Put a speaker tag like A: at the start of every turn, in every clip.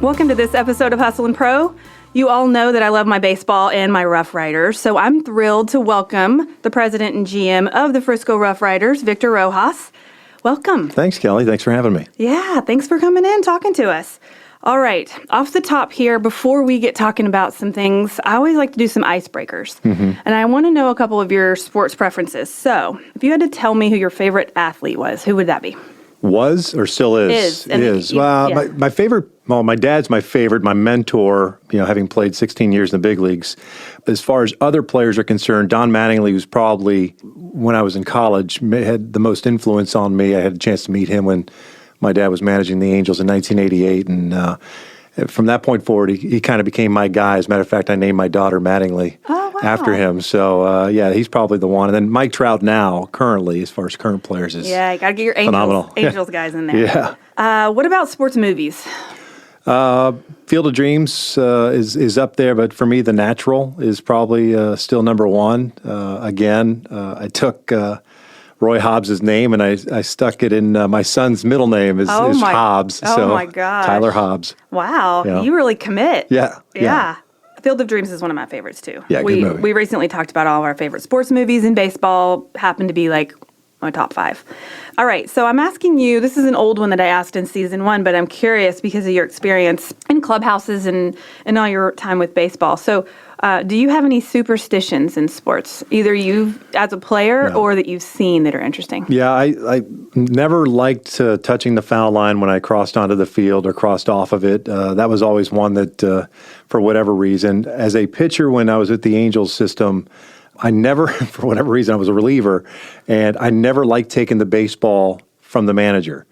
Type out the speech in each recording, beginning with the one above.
A: Welcome to this episode of Hustle and Pro. You all know that I love my baseball and my RoughRiders, so I'm thrilled to welcome the president and GM of the Frisco RoughRiders, Victor Rojas. Welcome.
B: Thanks, Kelly. Thanks for having me.
A: Yeah, thanks for coming in, talking to us. All right, off the top here, before we get talking about some things, I always like to do some icebreakers. And I want to know a couple of your sports preferences. So if you had to tell me who your favorite athlete was, who would that be?
B: Was or still is?
A: Is.
B: Well,
A: Yeah.
B: my favorite, well, my dad's my favorite, my mentor, having played 16 years in the big leagues. As far as other players are concerned, Don Mattingly was probably, when I was in college, had the most influence on me. I had a chance to meet him when my dad was managing the Angels in 1988. And from that point forward, he kind of became my guy. As a matter of fact, I named my daughter Mattingly after him. So, he's probably the one. And then Mike Trout now, currently, as far as current players, is
A: Yeah, you got to get your Angels guys in there.
B: Yeah.
A: What about sports movies?
B: Field of Dreams is up there, but for me, The Natural is probably still number one. I took Roy Hobbs' name and I stuck it in my son's middle name is Hobbs.
A: Oh my gosh.
B: Tyler Hobbs.
A: Wow,
B: Yeah.
A: you really commit.
B: Yeah.
A: Field of Dreams is one of my favorites too.
B: Yeah, good movie.
A: We recently talked about all of our favorite sports movies, and baseball happened to be like my top 5. All right, so I'm asking you, this is an old one that I asked in season 1, but I'm curious because of your experience in clubhouses and all your time with baseball. So do you have any superstitions in sports, either you as a player or that you've seen that are interesting?
B: Yeah, I never liked touching the foul line when I crossed onto the field or crossed off of it. That was always one that, for whatever reason, as a pitcher when I was with the Angels system, I never, for whatever reason, I was a reliever, and I never liked taking the baseball from the manager.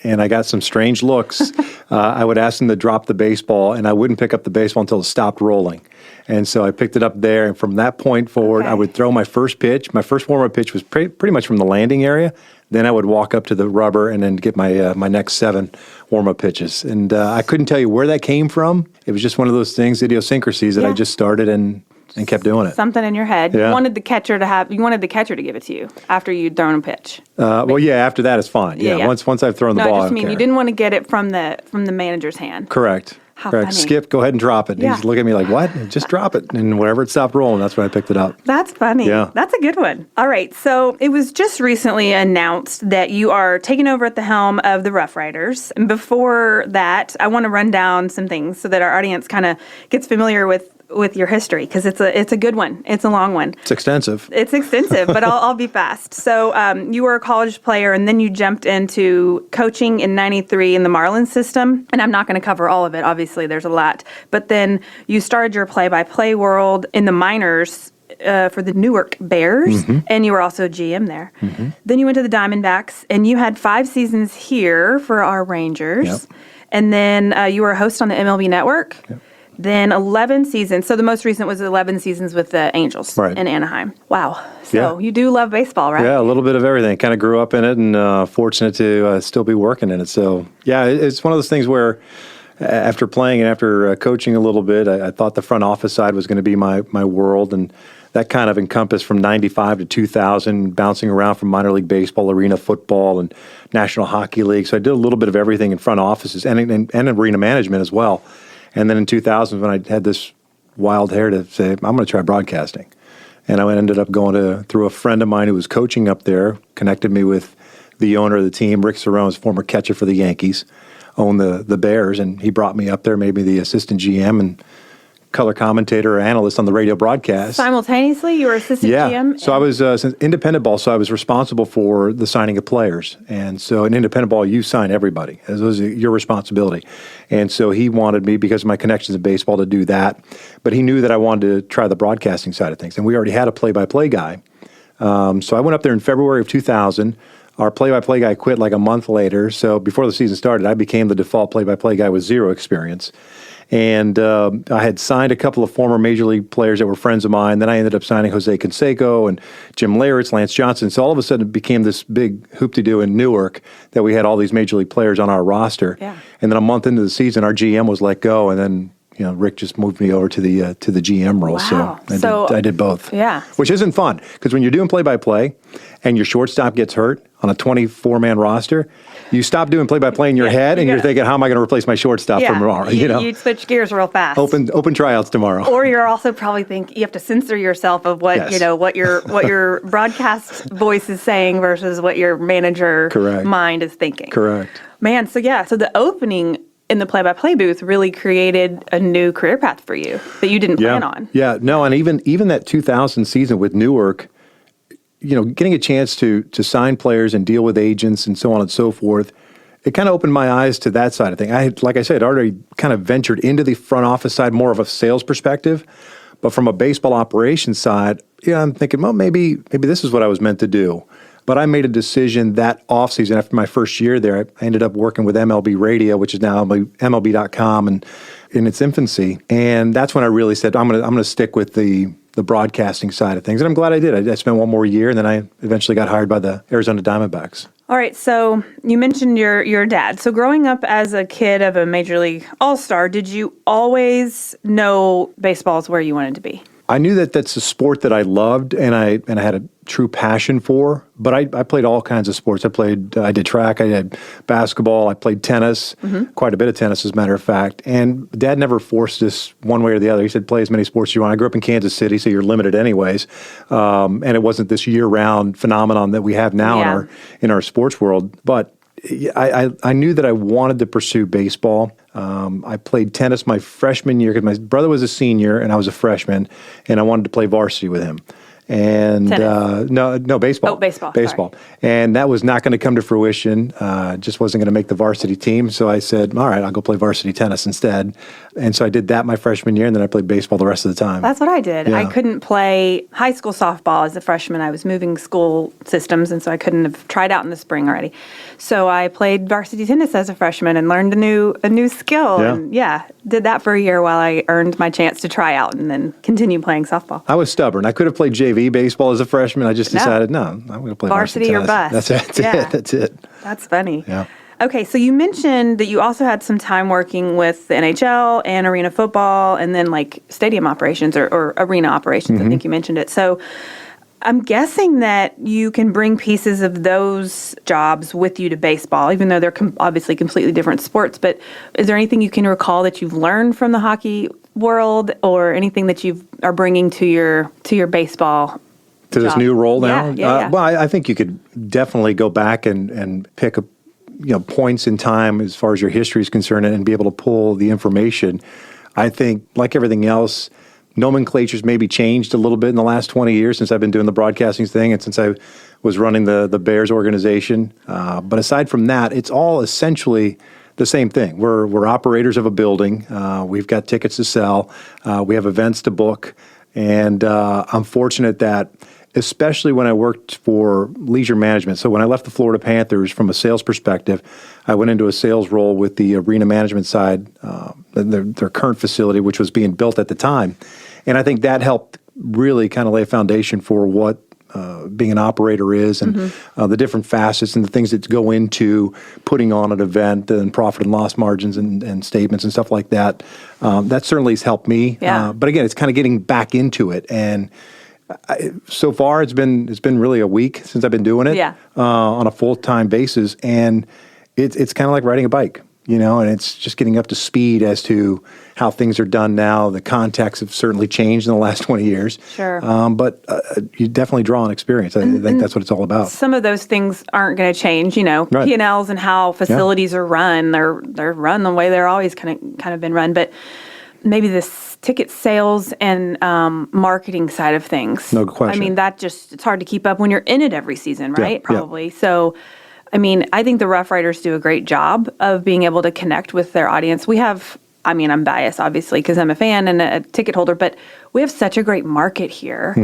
B: And I got some strange looks. I would ask him to drop the baseball, and I wouldn't pick up the baseball until it stopped rolling. And so I picked it up there, and from that point forward, I would throw my first pitch. My first warm-up pitch was pretty much from the landing area. Then I would walk up to the rubber and then get my next 7 warm-up pitches. And I couldn't tell you where that came from. It was just one of those things, idiosyncrasies, that I just started and kept doing it.
A: Something in your head.
B: Yeah.
A: You wanted the catcher to give it to you after you'd thrown a pitch.
B: After that it's fine. Yeah. Once I've thrown the ball.
A: I just mean you didn't want to get it from the manager's hand.
B: Correct.
A: How
B: Correct.
A: funny.
B: Skip, go ahead and drop it. And he's looking at me like, what? Just drop it. And whenever it stopped rolling, that's when I picked it up.
A: That's funny.
B: Yeah.
A: That's a good one. All right. So it was just recently announced that you are taking over at the helm of the RoughRiders. And before that, I want to run down some things so that our audience kind of gets familiar with your history, because it's a good one. It's a long one.
B: It's extensive.
A: But I'll be fast. So you were a college player, and then you jumped into coaching in '93 in the Marlins system. And I'm not going to cover all of it. Obviously, there's a lot. But then you started your play-by-play world in the minors for the Newark Bears, and you were also a GM there. Then you went to the Diamondbacks, and you had 5 seasons here for our Rangers. And then you were a host on the MLB Network. Then 11 seasons. So the most recent was 11 seasons with the Angels in Anaheim. Wow. So you do love baseball, right?
B: Yeah, a little bit of everything. Kind of grew up in it and fortunate to still be working in it. So, yeah, it's one of those things where after playing and after coaching a little bit, I thought the front office side was going to be my world. And that kind of encompassed from 95 to 2000, bouncing around from minor league baseball, arena football, and National Hockey League. So I did a little bit of everything in front offices and arena management as well. And then in 2000, when I had this wild hair to say, I'm going to try broadcasting. And I ended up going through a friend of mine who was coaching up there, connected me with the owner of the team, Rick Cerrone's former catcher for the Yankees, owned the Bears, and he brought me up there, made me the assistant GM and color commentator or analyst on the radio broadcast.
A: Simultaneously, you were assistant GM?
B: So I was independent ball, so I was responsible for the signing of players. And so in independent ball, you sign everybody. It was your responsibility. And so he wanted me, because of my connections in baseball, to do that. But he knew that I wanted to try the broadcasting side of things. And we already had a play-by-play guy. So I went up there in February of 2000. Our play-by-play guy quit like a month later. So before the season started, I became the default play-by-play guy with 0 experience. And I had signed a couple of former major league players that were friends of mine. Then I ended up signing Jose Canseco and Jim Leyritz, Lance Johnson. So all of a sudden it became this big hoop-de-doo in Newark that we had all these major league players on our roster.
A: Yeah.
B: And then a month into the season, our GM was let go. And then Rick just moved me over to the GM role.
A: Wow.
B: So I did both.
A: Yeah.
B: Which isn't fun, because when you're doing play-by-play and your shortstop gets hurt on a 24-man roster, you stop doing play-by-play in your head, and you're thinking, how am I going to replace my shortstop from tomorrow?
A: You'd switch gears real fast.
B: Open tryouts tomorrow.
A: Or you're also probably thinking you have to censor yourself of what what your broadcast voice is saying versus what your manager mind is thinking.
B: Correct.
A: Man, so the opening in the play-by-play booth really created a new career path for you that you didn't plan on.
B: Yeah, no, and even that 2000 season with Newark, getting a chance to sign players and deal with agents and so on and so forth, it kind of opened my eyes to that side of things. Like I said, already kind of ventured into the front office side, more of a sales perspective, but from a baseball operations side, I'm thinking, well, maybe this is what I was meant to do. But I made a decision that offseason after my first year there. I ended up working with MLB Radio, which is now MLB.com and in its infancy. And that's when I really said, I'm gonna stick with the broadcasting side of things. And I'm glad I did. I spent one more year, and then I eventually got hired by the Arizona Diamondbacks.
A: All right, so you mentioned your dad. So growing up as a kid of a Major League All-Star, did you always know baseball is where you wanted to be?
B: I knew that that's a sport that I loved and I had a true passion for, but I played all kinds of sports. I did track, I did basketball, I played tennis, quite a bit of tennis as a matter of fact. And Dad never forced us one way or the other. He said, play as many sports as you want. I grew up in Kansas City, so you're limited anyways. And it wasn't this year-round phenomenon that we have now in our sports world. But I knew that I wanted to pursue baseball. I played tennis my freshman year because my brother was a senior and I was a freshman, and I wanted to play varsity with him. And no, baseball.
A: Oh, baseball.
B: Baseball. And that was not going to come to fruition. Just wasn't going to make the varsity team. So I said, all right, I'll go play varsity tennis instead. And so I did that my freshman year, and then I played baseball the rest of the time.
A: That's what I did.
B: Yeah.
A: I couldn't play high school softball as a freshman. I was moving school systems, and so I couldn't have tried out in the spring already. So I played varsity tennis as a freshman and learned a new skill.
B: Yeah.
A: And did that for a year while I earned my chance to try out and then continue playing softball.
B: I was stubborn. I could have played JV baseball as a freshman. I just decided, no, I'm going to play varsity
A: or bust.
B: That's it. That's it.
A: That's funny.
B: Yeah.
A: Okay, so you mentioned that you also had some time working with the NHL and arena football and then like stadium operations or arena operations. I think you mentioned it. So I'm guessing that you can bring pieces of those jobs with you to baseball, even though they're obviously completely different sports. But is there anything you can recall that you've learned from the hockey world, or anything that you are bringing to your baseball
B: to this new role now?
A: Yeah.
B: Well, I think you could definitely go back and pick up points in time as far as your history is concerned and be able to pull the information. I think, like everything else, nomenclature's maybe changed a little bit in the last 20 years since I've been doing the broadcasting thing and since I was running the Bears organization. But aside from that, it's all essentially the same thing. We're operators of a building. We've got tickets to sell. We have events to book. And I'm fortunate that, especially when I worked for leisure management. So when I left the Florida Panthers from a sales perspective, I went into a sales role with the arena management side, their current facility, which was being built at the time. And I think that helped really kind of lay a foundation for what being an operator is and the different facets and the things that go into putting on an event and profit and loss margins and statements and stuff like that. That certainly has helped me.
A: Yeah.
B: But again, it's kind of getting back into it. And so far, it's been really a week since I've been doing it on a full-time basis, and it's kind of like riding a bike, and it's just getting up to speed as to how things are done now. The contexts have certainly changed in the last 20 years.
A: Sure.
B: But you definitely draw on experience. I think that's what it's all about.
A: Some of those things aren't going to change,
B: Right.
A: P&Ls and how facilities are run. They're run the way they're always kind of been run, but maybe this ticket sales and marketing side of things.
B: No question.
A: I mean, it's hard to keep up when you're in it every season, right?
B: Yeah.
A: Probably. So, I mean, I think the RoughRiders do a great job of being able to connect with their audience. I'm biased, obviously, because I'm a fan and a ticket holder, but we have such a great market here.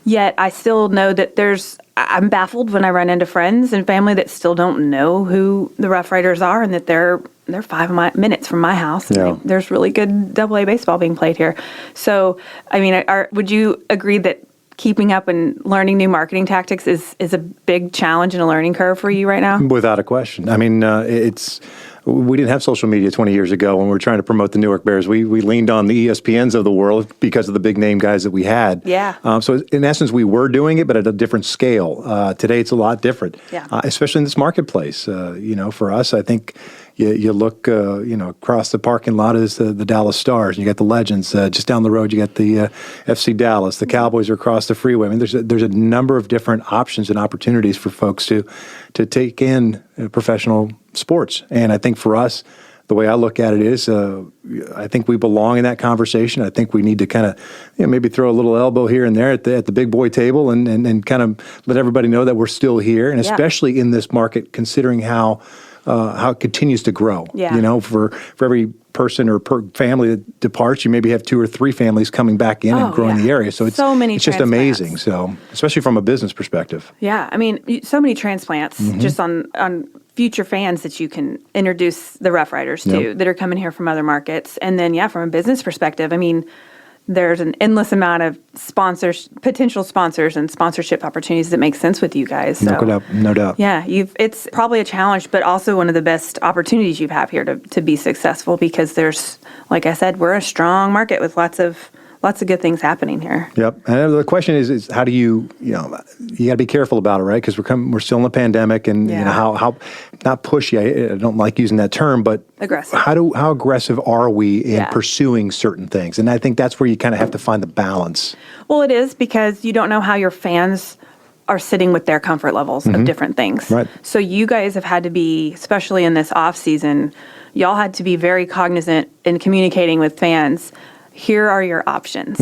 A: Yet I still know that I'm baffled when I run into friends and family that still don't know who the RoughRiders are and that they're 5 minutes from my house.
B: Yeah.
A: There's really good AA baseball being played here. So, I mean, would you agree that keeping up and learning new marketing tactics is a big challenge and a learning curve for you right now?
B: Without a question. I mean, we didn't have social media 20 years ago when we were trying to promote the Newark Bears. We leaned on the ESPNs of the world because of the big name guys that we had.
A: Yeah.
B: So in essence, we were doing it, but at a different scale. Today, it's a lot different,
A: Yeah.
B: Especially in this marketplace. For us, I think you look, across the parking lot is the Dallas Stars. You got the Legends. Just down the road, you got the FC Dallas. The Cowboys are across the freeway. I mean, there's a number of different options and opportunities for folks to take in professional sports. And I think for us, the way I look at it is, I think we belong in that conversation. I think we need to kind of maybe throw a little elbow here and there at the big boy table and kind of let everybody know that we're still here, and especially in this market, considering how it continues to grow.
A: Yeah.
B: For every person or per family that departs, you maybe have 2 or 3 families coming back in and growing the area. So it's
A: so many
B: it's just
A: transplants.
B: amazing. So especially from a business perspective.
A: Yeah, I mean, so many transplants just on future fans that you can introduce the RoughRiders to that are coming here from other markets. And then, from a business perspective, I mean, there's an endless amount of potential sponsors and sponsorship opportunities that make sense with you guys. So,
B: No doubt.
A: Yeah, it's probably a challenge, but also one of the best opportunities you have here to be successful, because there's, like I said, we're a strong market with lots of good things happening here.
B: Yep. And the question is how do you got to be careful about it, right? Because we're still in the pandemic, and how not pushy. I don't like using that term, but
A: aggressive.
B: How aggressive are we in pursuing certain things? And I think that's where you kind of have to find the balance.
A: Well, it is, because you don't know how your fans are sitting with their comfort levels of different things.
B: Right.
A: So you guys have had to be, especially in this off season, y'all had to be very cognizant in communicating with fans. Here are your options.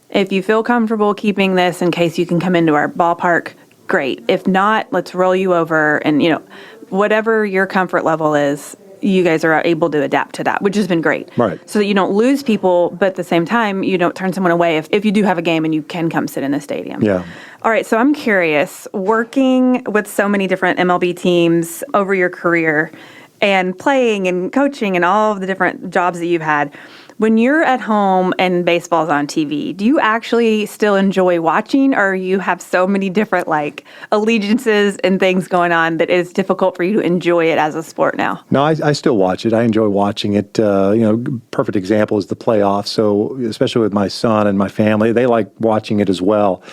A: If you feel comfortable keeping this in case you can come into our ballpark, great. If not, let's roll you over. And, whatever your comfort level is, you guys are able to adapt to that, which has been great.
B: Right.
A: So that you don't lose people, but at the same time, you don't turn someone away if you do have a game and you can come sit in the stadium.
B: Yeah.
A: All right, so I'm curious, working with so many different MLB teams over your career and playing and coaching and all of the different jobs that you've had, when you're at home and baseball's on TV, do you actually still enjoy watching, or you have so many different allegiances and things going on that it's difficult for you to enjoy it as a sport now?
B: No, I still watch it. I enjoy watching it. Perfect example is the playoffs. So especially with my son and my family, they like watching it as well.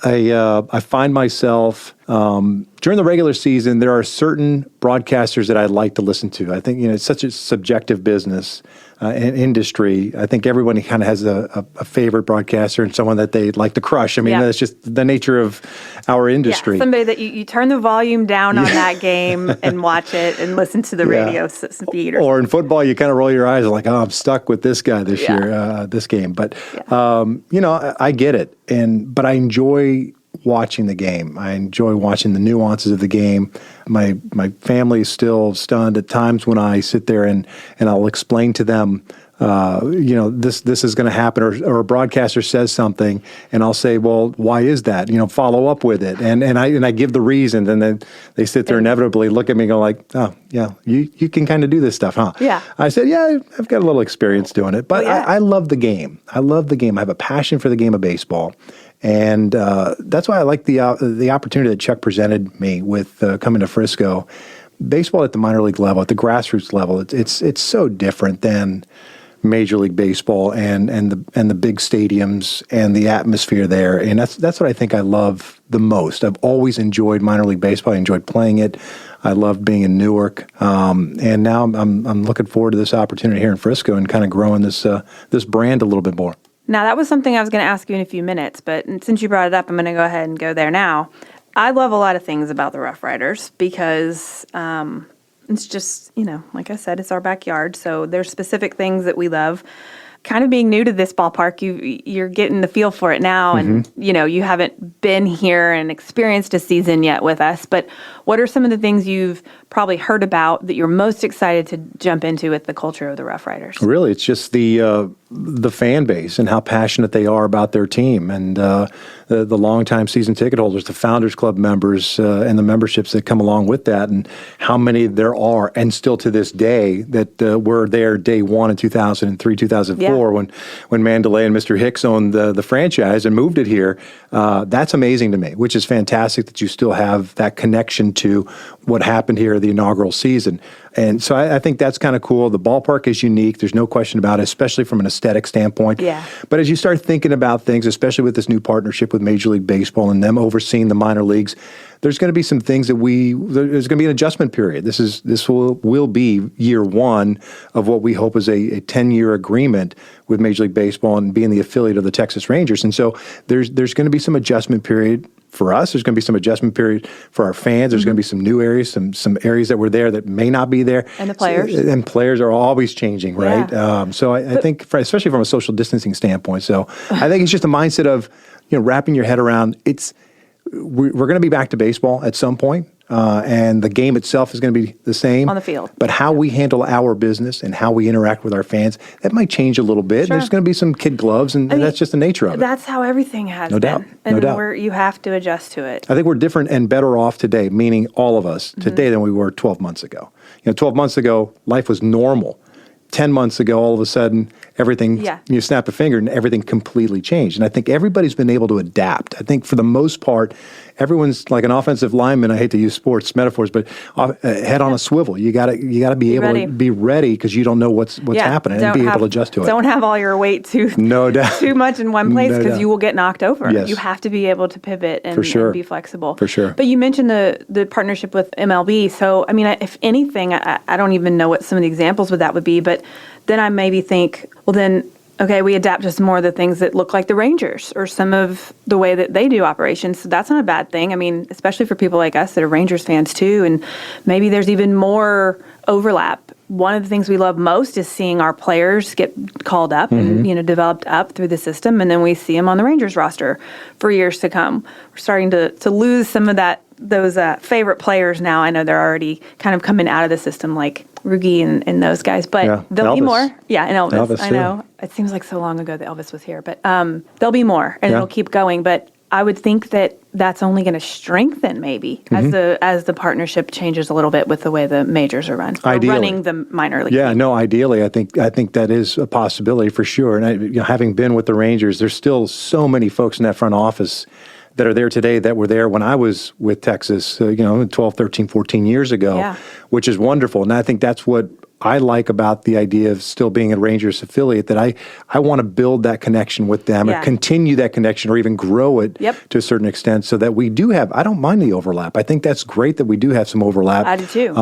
B: I find myself during the regular season, there are certain broadcasters that I like to listen to. I think it's such a subjective business and industry. I think everyone kind of has a favorite broadcaster and someone that they like to crush. I mean, that's just the nature of our industry.
A: Yeah, somebody that you turn the volume down on that game and watch it and listen to the radio feed.
B: Or in football, you kind of roll your eyes and like, I'm stuck with this guy this year, this game. But I get it, but I enjoy watching the game. I enjoy watching the nuances of the game. My family is still stunned at times when I sit there and I'll explain to them, this is going to happen, or a broadcaster says something, and I'll say, well, why is that? Follow up with it, and I give the reason, and then they sit there inevitably look at me and go like, oh yeah, you can kind of do this stuff, huh?
A: Yeah. I
B: said, yeah, I've got a little experience doing it, but I love the game. I love the game. I have a passion for the game of baseball. And that's why I like the opportunity that Chuck presented me with coming to Frisco. Baseball at the minor league level, at the grassroots level, it's so different than Major League Baseball and the big stadiums and the atmosphere there. And that's what I think I love the most. I've always enjoyed minor league baseball. I enjoyed playing it. I loved being in Newark. And now I'm looking forward to this opportunity here in Frisco and kind of growing this brand a little bit more.
A: Now, that was something I was going to ask you in a few minutes, but since you brought it up, I'm going to go ahead and go there now. I love a lot of things about the RoughRiders because it's just, like I said, it's our backyard. So there's specific things that we love. Kind of being new to this ballpark, you're getting the feel for it now, and you haven't been here and experienced a season yet with us. But what are some of the things you've probably heard about that you're most excited to jump into with the culture of the RoughRiders?
B: Really, it's just the fan base and how passionate they are about their team, and the longtime season ticket holders, the Founders Club members, and the memberships that come along with that, and how many there are, and still to this day that were there day one in 2003, 2004, when Mandalay and Mr. Hicks owned the franchise and moved it here. That's amazing to me, which is fantastic that you still have that connection to what happened here the inaugural season. And so I think that's kind of cool. The ballpark is unique. There's no question about it, especially from an aesthetic standpoint.
A: Yeah.
B: But as you start thinking about things, especially with this new partnership with Major League Baseball and them overseeing the minor leagues, there's going to be some things that there's going to be an adjustment period. This will be year one of what we hope is a 10-year agreement with Major League Baseball and being the affiliate of the Texas Rangers. And so there's going to be some adjustment period for us. There's going to be some adjustment period for our fans. There's going to be some new areas, some areas that were there that may not be there.
A: And the players.
B: And players are always changing, right?
A: Yeah.
B: So I think, especially from a social distancing standpoint, so I think it's just a mindset of, wrapping your head around we're going to be back to baseball at some point, and the game itself is going to be the same
A: On the field.
B: But how we handle our business and how we interact with our fans, that might change a little bit.
A: Sure.
B: There's going to be some kid gloves, and that's just the nature of it.
A: That's how everything has
B: No
A: been.
B: doubt.
A: And
B: No doubt.
A: you have to adjust to it.
B: I think we're different and better off today, meaning all of us today, than we were 12 months ago. 12 months ago, life was normal. 10 months ago, all of a sudden, everything, you snap a finger and everything completely changed. And I think everybody's been able to adapt. I think for the most part, everyone's like an offensive lineman. I hate to use sports metaphors, but head on a swivel. You got to be able to be ready because you don't know what's happening and be able to adjust to it.
A: Don't have all your weight too much in one place because you will get knocked over.
B: Yes.
A: You have to be able to pivot and be flexible.
B: For sure.
A: But you mentioned the partnership with MLB. So, I mean, if anything, I don't even know what some of the examples with that would be, but then I maybe think, well, then, okay, we adapt to some more of the things that look like the Rangers or some of the way that they do operations. So that's not a bad thing. I mean, especially for people like us that are Rangers fans too. And maybe there's even more overlap. One of the things we love most is seeing our players get called up and, developed up through the system. And then we see them on the Rangers roster for years to come. We're starting to lose some of those favorite players now. I know they're already kind of coming out of the system, like Rugi and those guys, but there'll be more. Yeah, and Elvis I know. It seems like so long ago that Elvis was here, but there'll be more, and it'll keep going. But I would think that that's only going to strengthen maybe as the partnership changes a little bit with the way the majors are run.
B: Ideally.
A: Running the minor league.
B: Yeah, no, ideally, I think that is a possibility for sure. And having been with the Rangers, there's still so many folks in that front office that are there today that were there when I was with Texas, 12, 13, 14 years ago, which is wonderful. And I think that's what I like about the idea of still being a Rangers affiliate, that I want to build that connection with them or continue that connection or even grow it to a certain extent so that we do have, I don't mind the overlap. I think that's great that we do have some overlap.
A: I do too.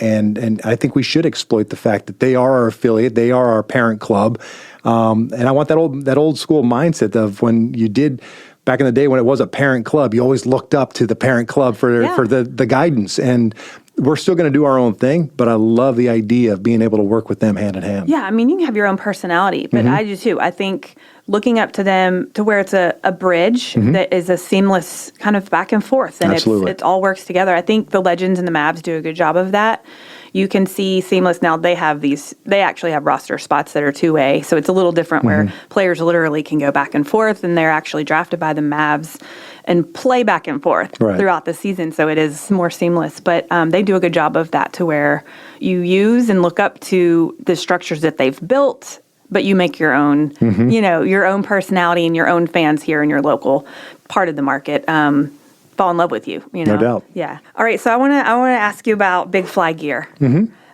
B: And I think we should exploit the fact that they are our affiliate, they are our parent club. And I want that old school mindset of when you did back in the day when it was a parent club, you always looked up to the parent club for the guidance. And we're still going to do our own thing, but I love the idea of being able to work with them hand in hand.
A: Yeah, I mean, you can have your own personality, but I do too. I think looking up to them to where it's a bridge that is a seamless kind of back and forth, and it all works together. I think the Legends and the Mavs do a good job of that. You can see seamless now. They actually have roster spots that are two-way, so it's a little different where players literally can go back and forth, and they're actually drafted by the Mavs and play back and forth throughout the season, so it is more seamless. But they do a good job of that to where you use and look up to the structures that they've built, but you make your own, your own personality and your own fans here in your local part of the market. Fall in love with you,
B: No doubt.
A: Yeah. All right. So I want to ask you about Big Fly gear.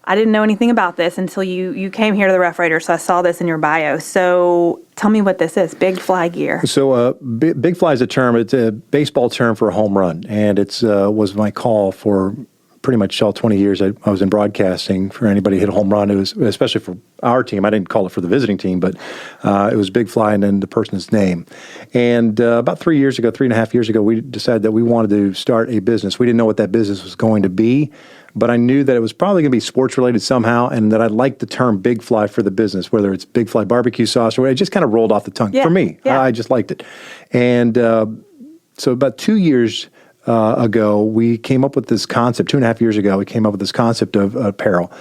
A: I didn't know anything about this until you came here to the RoughRiders, so I saw this in your bio. So tell me what this is, Big Fly gear.
B: So Big Fly is a term. It's a baseball term for a home run, and it's was my call for pretty much all 20 years I was in broadcasting. For anybody who hit a home run, it was especially for our team. I didn't call it for the visiting team, but it was Big Fly and then the person's name. And about 3.5 years ago, we decided that we wanted to start a business. We didn't know what that business was going to be, but I knew that it was probably going to be sports related somehow, and that I liked the term Big Fly for the business, whether it's Big Fly barbecue sauce or whatever. It just kind of rolled off the tongue for me. I just liked it. And so about 2 years ago, we came up with this concept. 2.5 years ago, we came up with this concept of apparel.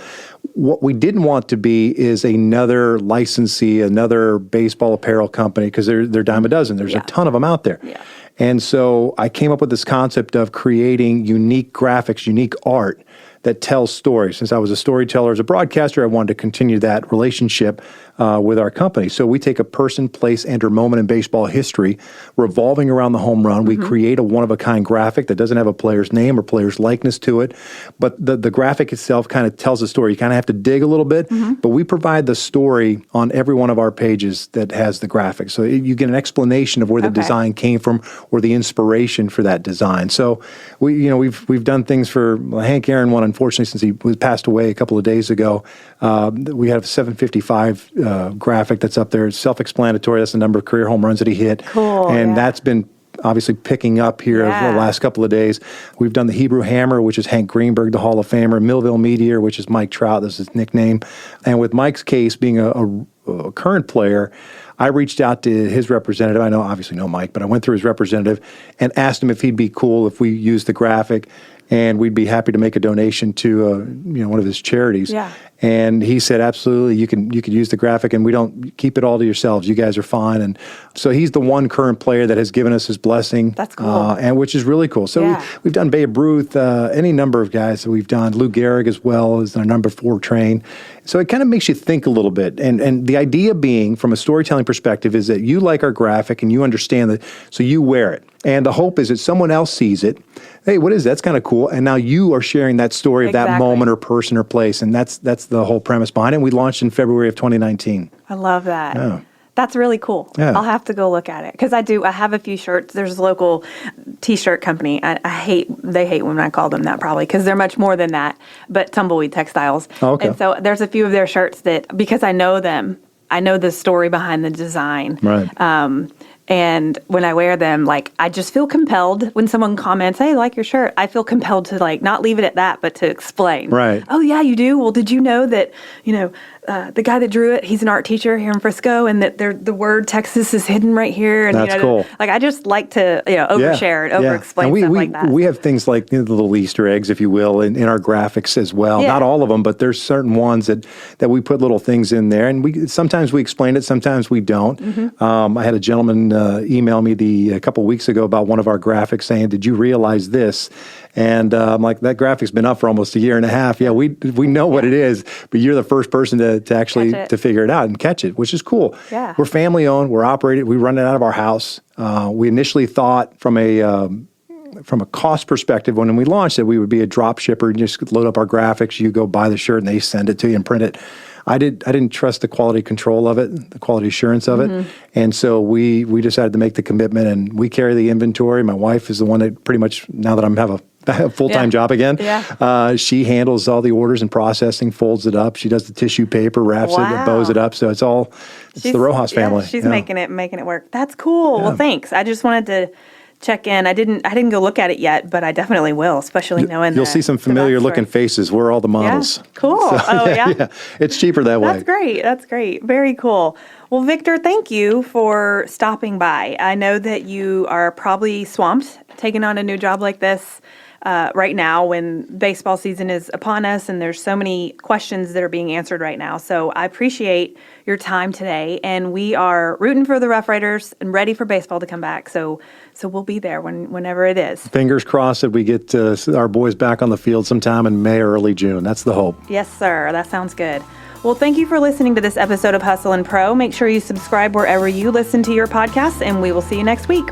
B: What we didn't want to be is another licensee, another baseball apparel company, because they're dime a dozen. There's a ton of them out there.
A: Yeah.
B: And so I came up with this concept of creating unique graphics, unique art that tells stories. Since I was a storyteller as a broadcaster, I wanted to continue that relationship with our company. So we take a person, place, and/or moment in baseball history revolving around the home run. We create a one-of-a-kind graphic that doesn't have a player's name or player's likeness to it, but the graphic itself kind of tells a story. You kind of have to dig a little bit, but we provide the story on every one of our pages that has the graphic. So you get an explanation of where the design came from or the inspiration for that design. So we've done things for Hank Aaron one, unfortunately, since he was passed away a couple of days ago. We have a 755 graphic that's up there. It's self-explanatory. That's the number of career home runs that he hit.
A: Cool.
B: And that's been obviously picking up here over the last couple of days. We've done the Hebrew Hammer, which is Hank Greenberg, the Hall of Famer, Millville Meteor, which is Mike Trout, that's his nickname. And with Mike's case being a current player, I reached out to his representative. I obviously know Mike, but I went through his representative and asked him if he'd be cool if we used the graphic, and we'd be happy to make a donation to one of his charities.
A: Yeah.
B: And he said, absolutely, you could use the graphic, and we don't keep it all to yourselves. You guys are fine. And so he's the one current player that has given us his blessing.
A: That's cool.
B: And which is really cool. So we've done Babe Ruth, any number of guys that we've done. Lou Gehrig as well is our number 4 train. So it kind of makes you think a little bit. And the idea being, from a storytelling perspective, is that you like our graphic and you understand that, so you wear it. And the hope is that someone else sees it. Hey, what is that? That's kind of cool. And now you are sharing that story of that moment or person or place. And that's the whole premise behind it. And we launched in February of 2019.
A: I love that.
B: Yeah.
A: That's really cool.
B: Yeah.
A: I'll have to go look at it because I have a few shirts. There's a local T-shirt company. They hate when I call them that probably because they're much more than that, but Tumbleweed Textiles.
B: Oh, okay.
A: And so there's a few of their shirts that, because I know them, I know the story behind the design.
B: Right.
A: And when I wear them, like, I just feel compelled when someone comments, hey, I like your shirt. I feel compelled to, like, not leave it at that, but to explain.
B: Right.
A: Oh, yeah, you do? Well, did you know that, the guy that drew it, he's an art teacher here in Frisco, and that the word Texas is hidden right here. And,
B: That's cool.
A: Like, I just like to, overshare and over-explain
B: and
A: stuff like that.
B: We have things like the little Easter eggs, if you will, in our graphics as well.
A: Yeah.
B: Not all of them, but there's certain ones that we put little things in there. And sometimes we explain it, sometimes we don't. I had a gentleman email me a couple weeks ago about one of our graphics saying, did you realize this? And I'm like, that graphic's been up for almost a year and a half. Yeah, we know what it is, but you're the first person to actually to figure it out and catch it, which is cool.
A: Yeah.
B: We're family owned. We're operated. We run it out of our house. We initially thought from a cost perspective when we launched that we would be a drop shipper and just load up our graphics. You go buy the shirt and they send it to you and print it. I didn't trust the quality control of it, the quality assurance of it. And so we decided to make the commitment, and we carry the inventory. My wife is the one that pretty much, now that I have a full-time job again, she handles all the orders and processing, folds it up. She does the tissue paper, wraps it, and bows it up. So it's the Rojas family.
A: She's making it work. That's cool. Well, thanks. I just wanted to check in. I didn't go look at it yet, but I definitely will, especially knowing
B: you'll see some familiar looking faces. We're all the models.
A: Yeah, cool. So,
B: yeah. It's cheaper that way.
A: That's great. Very cool. Well, Victor, thank you for stopping by. I know that you are probably swamped taking on a new job like this right now when baseball season is upon us and there's so many questions that are being answered right now. So I appreciate your time today, and we are rooting for the RoughRiders and ready for baseball to come back. So we'll be there whenever it is.
B: Fingers crossed that we get our boys back on the field sometime in May or early June. That's the hope.
A: Yes, sir. That sounds good. Well, thank you for listening to this episode of Hustle and Pro. Make sure you subscribe wherever you listen to your podcasts, and we will see you next week.